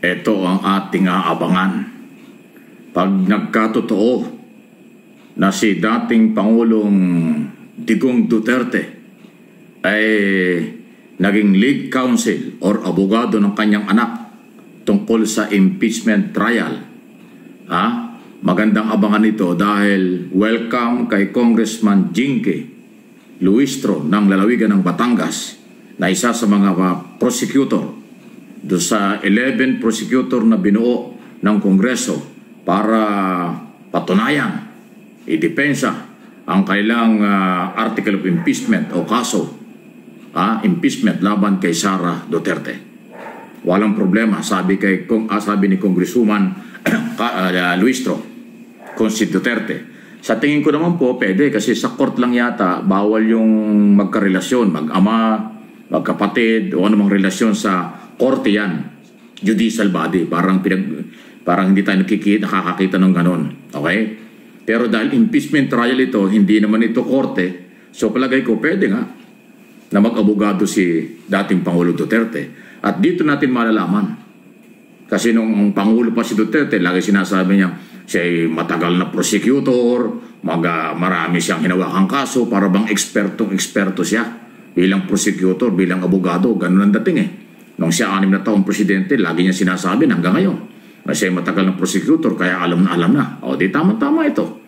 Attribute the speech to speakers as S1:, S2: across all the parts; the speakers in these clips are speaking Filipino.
S1: Ito ang ating aabangan. Pag nagkatotoo na si dating Pangulong Digong Duterte ay naging lead counsel or abogado ng kanyang anak tungkol sa impeachment trial, magandang abangan ito dahil welcome kay Congressman Jinky Luistro ng lalawigan ng Batangas na isa sa mga prosecutor do sa 11 prosecutor na binuo ng Kongreso para patunayan, idepensa ang kailang article of impeachment o kaso impeachment laban kay Sara Duterte. Walang problema, sabi ni Congresswoman Luistro kung si Duterte. Sa tingin ko naman po pwede kasi sa court lang yata bawal yung magkarelasyon, mag-ama, magkapatid o anumang relasyon sa korte yan, judicial body, parang hindi tayo nakakakita ng ganon. Okay? Pero dahil impeachment trial ito, hindi naman ito korte, so palagay ko pwede nga na mag-abogado si dating Pangulo Duterte. At dito natin malalaman. Kasi nung Pangulo pa si Duterte, lagi sinasabi niya, siya ay matagal na prosecutor, marami siyang hinawakang kaso, para bang eksperto siya bilang prosecutor, bilang abogado, ganun ang dating eh. Nung siya 6 na taong presidente, lagi niya sinasabi hanggang ngayon na siya matagal ng prosecutor, kaya alam na. O di tama-tama ito.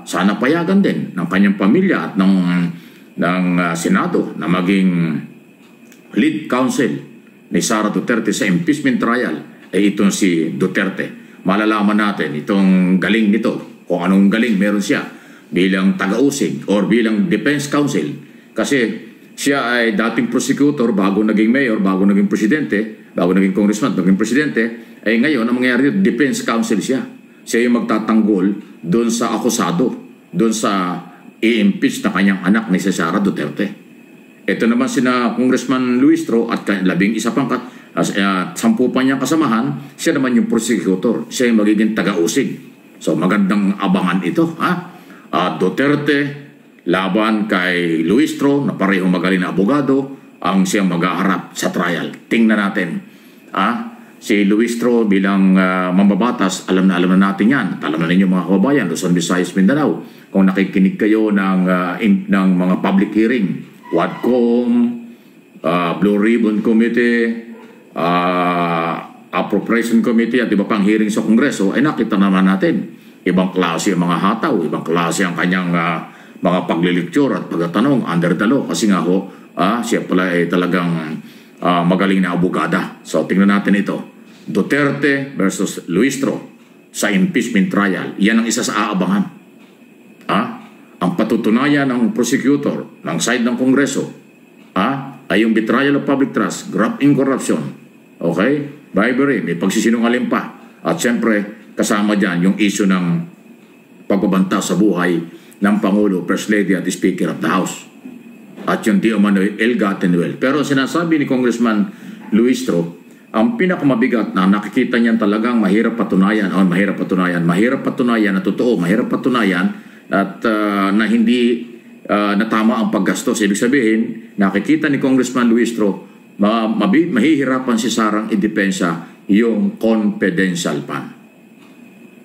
S1: Sana payagan din ng kanyang pamilya at ng Senado na maging lead counsel ni Sara Duterte sa impeachment trial ay itong si Duterte. Malalaman natin itong galing nito, kung anong galing meron siya bilang taga-usig or bilang defense counsel. Kasi siya ay dating prosecutor bago naging mayor, bago naging presidente, bago naging congressman, naging presidente, ay ngayon ang mangyayari dito, defense counsel siya. Siya yung magtatanggol doon sa akusado, doon sa i-impeach na kanyang anak ni Sara Duterte. Ito naman sina Congressman Luistro at 11 pang 10 pa niyang kasamahan, siya naman yung prosecutor, siya yung magiging taga-usig. So magandang abangan ito. Duterte laban kay Luistro na parehong magaling na abogado ang siyang maghaharap sa trial. Tingnan natin. Si Luistro bilang mambabatas, alam na natin yan. Alam na ninyo mga kababayan, Luzon, Visayas, Mindanao. Kung nakikinig kayo ng mga public hearing, WADCOM, Blue Ribbon Committee, Appropriation Committee at iba pang hearing sa Kongreso, ay nakita naman natin. Ibang klase ang mga hataw, ibang klase ang kanyang mga paglilikture at pagtatanong under the law. Kasi nga siya pala ay talagang magaling na abogada. So tingnan natin ito. Duterte versus Luistro sa impeachment trial. Yan ang isa sa aabangan. Ang patutunayan ng prosecutor ng side ng Kongreso ay yung betrayal of public trust, graft in corruption, okay? Bribery, may pagsisinungaling pa. At siyempre, kasama dyan yung issue ng pagbabanta sa buhay ng Pangulo, First Lady at Speaker of the House. At yung di umano'y ill-gotten wealth. Pero sinasabi ni Congressman Luistro, ang pinakamabigat na nakikita niyan talagang mahirap patunayan na totoo, mahirap patunayan at na hindi na tama ang paggastos. Ibig sabihin, nakikita ni Congressman Luistro, mahihirapan si Sarang idepensa yung confidential fund.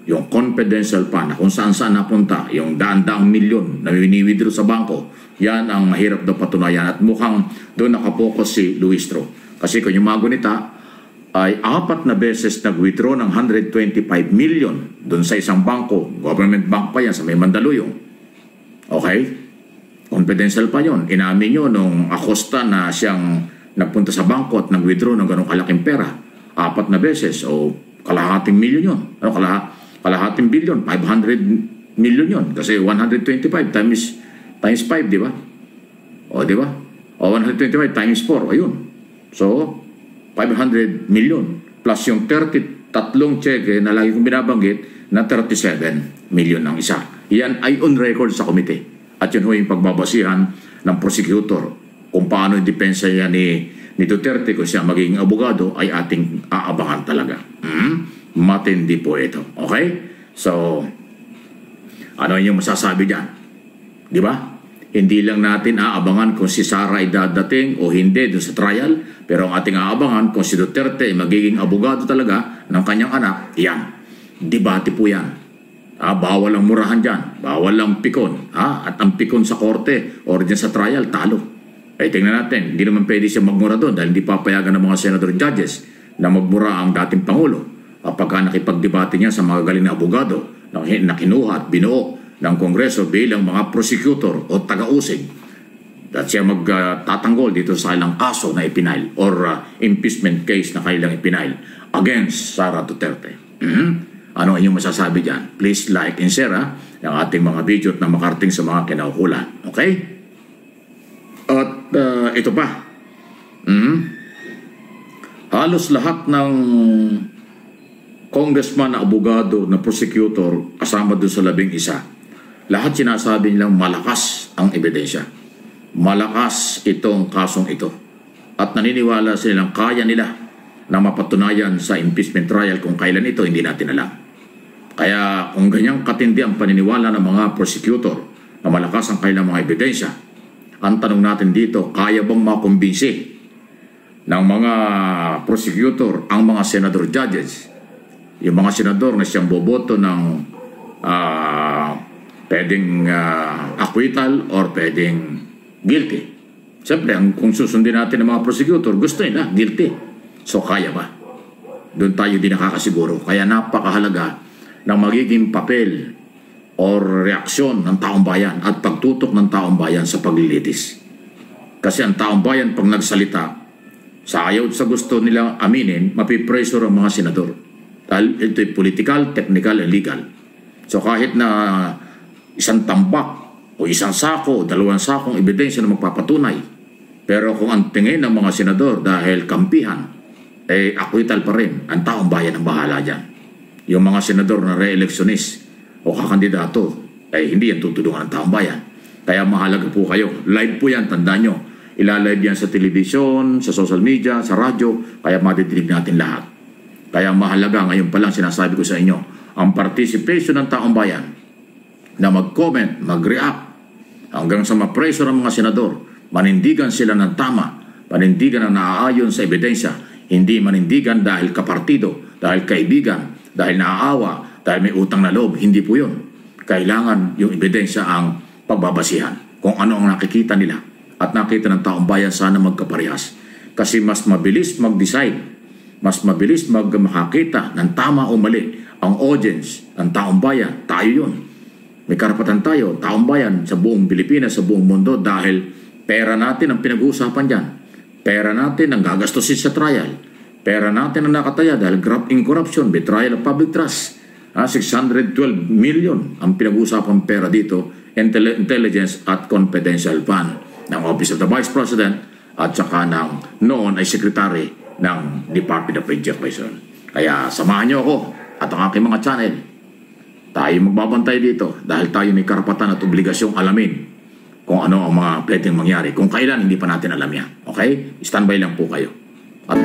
S1: Yung confidential fund na kung saan-saan napunta, yung daan-daang milyon na wini-withdraw sa bangko, yan ang mahirap na patunayan at mukhang doon nakapokus si Luistro. Kasi kung yung mga gunita ay 4 na beses nag-withdraw ng 125 million doon sa isang bangko, government bank pa yan sa may Mandaluyong. Okay? Confidential pa yon. Inamin nyo nung Acosta na siyang nagpunta sa bangko at nag-withdraw ng ganong kalaking pera. 4 na beses o kalahating milyon yun. Kalahating billion, 500 million yun. Kasi 125 times 5, di ba? O, di ba? O, 125 times 4, ayun. So, 500 million. Plus yung 33 cheque na lagi kong binabanggit na 37 million ang isa. Yan ay on record sa komite. At yun ho yung pagbabasihan ng prosecutor kung paano yung depensa yan ni Duterte kung siya magiging abogado ay ating aabangan talaga. Matindi po ito. Okay? So, ano yung masasabi dyan? Di ba? Hindi lang natin aabangan kung si Sara ay dadating o hindi doon sa trial, pero ang ating aabangan kung si Duterte ay magiging abogado talaga ng kanyang anak, yan. Debate po yan. Bawal ang murahan dyan, bawal ang pikon. At ang pikon sa korte o dyan sa trial, talo. Tingnan natin, hindi naman pwede siya magmura doon dahil hindi papayagan ng mga senador judges na magmura ang dating Pangulo kapag nakipagdebate niya sa mga galing na abogado na kinuha at binuo ng Kongreso bilang mga prosecutor o taga-usig at siya magtatanggol dito sa ilang kaso na ipinail or impeachment case na kailang ipinail against Sara Duterte. Ano ang inyong masasabi dyan? Please like and share ang ating mga video na makarating sa mga kinaukulan. Okay? At ito pa. Halos lahat ng congressman na abogado na prosecutor kasama doon sa 11, lahat sinasabi nilang malakas ang ebidensya. Malakas itong kasong ito. At naniniwala silang kaya nila na mapatunayan sa impeachment trial kung kailan ito, hindi natin alam. Kaya kung ganyang katindi ang paniniwala ng mga prosecutor na malakas ang kailang mga ebidensya, ang tanong natin dito, kaya bang makumbinsi ng mga prosecutor ang mga senador judges? Yung mga senador na siyang boboto ng pwedeng acquittal or pwedeng guilty. Siyempre, kung susundin natin ng mga prosecutor, gusto nila guilty. So, kaya ba? Doon tayo din nakakasiguro. Kaya napakahalaga ng magiging papel or reaksyon ng taong bayan at pagtutok ng taong bayan sa paglilitis. Kasi ang taong bayan pag nagsalita, sa ayaw at sa gusto nilang aminin, mapipressure ang mga senador. Dahil ito'y political, technical, and legal. So kahit na isang tambak o isang sako o 2 sakong ebidensya na magpapatunay, pero kung ang tingin ng mga senador dahil kampihan, acquittal pa rin, ang taong bayan ang bahala dyan. Yung mga senador na re-electionist o kakandidato, hindi yan tutulungan ng taong bayan. Kaya mahalaga po kayo. Live po yan, tandaan nyo. Ilalive yan sa television, sa social media, sa radyo, kaya madidinig natin lahat. Kaya mahalaga, ngayon pa lang sinasabi ko sa inyo, ang participation ng taong bayan na mag-comment, mag-react, hanggang sa ma-pressure ang mga senador, manindigan sila ng tama, manindigan na naaayon sa ebidensya, hindi manindigan dahil kapartido, dahil kaibigan, dahil naaawa, dahil may utang na loob, hindi po yun. Kailangan yung ebidensya ang pagbabasihan kung ano ang nakikita nila at nakita ng taong bayan, sana magkaparehas. Kasi mas mabilis mag-decide, mas mabilis makakita ng tama o mali ang audience, ang taong bayan, tayo yun. May karapatan tayo, taong bayan sa buong Pilipinas, sa buong mundo dahil pera natin ang pinag-uusapan dyan. Pera natin ang gagastusin sa trial. Pera natin ang nakataya dahil graft in corruption, betrayal of public trust. 612 million ang pinag-uusapan pera dito, intelligence at confidential fund ng Office of the Vice President at saka ng noon ay Secretary ng Department of Education. Kaya samahan niyo ako at ang aking mga channel. Tayo magbabantay dito dahil tayo may karapatan at obligasyong alamin kung ano ang mga pwedeng mangyari. Kung kailan, hindi pa natin alam yan. Okay? Standby lang po kayo. At